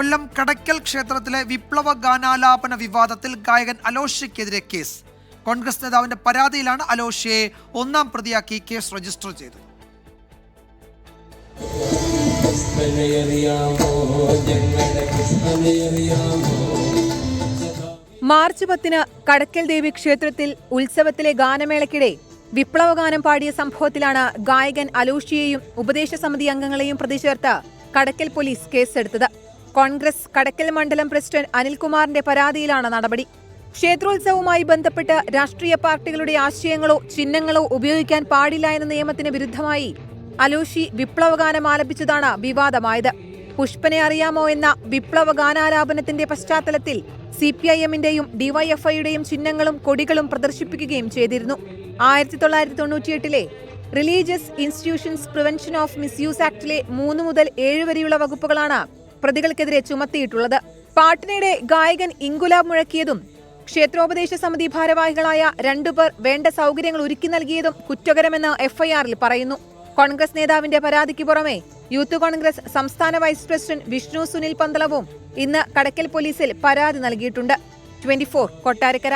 കൊല്ലം കടയ്ക്കൽ ക്ഷേത്രത്തിലെ വിപ്ലവ ഗാനാലാപന വിവാദത്തിൽ ഗായകൻ അലോഷ്യക്കെതിരെ കേസ്. കോൺഗ്രസ് നേതാവിന്റെ പരാതിയിലാണ് അലോഷ്യയെ ഒന്നാം പ്രതിയാക്കി കേസ് രജിസ്റ്റർ ചെയ്തത്. മാർച്ച് 10 കടയ്ക്കൽ ദേവി ക്ഷേത്രത്തിൽ ഉത്സവത്തിലെ ഗാനമേളയ്ക്കിടെ വിപ്ലവഗാനം പാടിയ സംഭവത്തിലാണ് ഗായകൻ അലോഷ്യയെയും ഉപദേശ സമിതി അംഗങ്ങളെയും പ്രതി ചേർത്ത് കടയ്ക്കൽ പോലീസ് കേസെടുത്തത്. കോൺഗ്രസ് കടയ്ക്കൽ മണ്ഡലം പ്രസിഡന്റ് അനിൽകുമാറിന്റെ പരാതിയിലാണ് നടപടി. ക്ഷേത്രോത്സവവുമായി ബന്ധപ്പെട്ട് രാഷ്ട്രീയ പാർട്ടികളുടെ ആശയങ്ങളോ ചിഹ്നങ്ങളോ ഉപയോഗിക്കാൻ പാടില്ല എന്ന നിയമത്തിന് വിരുദ്ധമായി അലോഷി വിപ്ലവഗാനം ആലപിച്ചതാണ് വിവാദമായത്. പുഷ്പനെ അറിയാമോ എന്ന വിപ്ലവഗാനാലാപനത്തിന്റെ പശ്ചാത്തലത്തിൽ CPIMന്റെയും DYFIയുടെയും ചിഹ്നങ്ങളും കൊടികളും പ്രദർശിപ്പിക്കുകയും ചെയ്തിരുന്നു. 1998 religious institutions prevention of misuse ആക്ടിലെ 3 മുതൽ 7 വരെയുള്ള വകുപ്പുകളാണ് പ്രതികൾക്കെതിരെ ചുമത്തിയിട്ടുള്ളത്. പാട്ടിനിടെ ഗായകൻ ഇൻകുലാബ് മുഴക്കിയതും ക്ഷേത്രോപദേശ സമിതി ഭാരവാഹികളായ 2 പേർ വേണ്ട സൗകര്യങ്ങൾ ഒരുക്കി നൽകിയതും കുറ്റകരമെന്ന് FIRൽ പറയുന്നു. കോൺഗ്രസ് നേതാവിന്റെ പരാതിക്ക് പുറമെ യൂത്ത് കോൺഗ്രസ് സംസ്ഥാന വൈസ് പ്രസിഡന്റ് വിഷ്ണു സുനിൽ പന്തളവും ഇന്ന് കടയ്ക്കൽ പോലീസിൽ പരാതി നൽകിയിട്ടുണ്ട്. 24 കൊട്ടാരക്കര.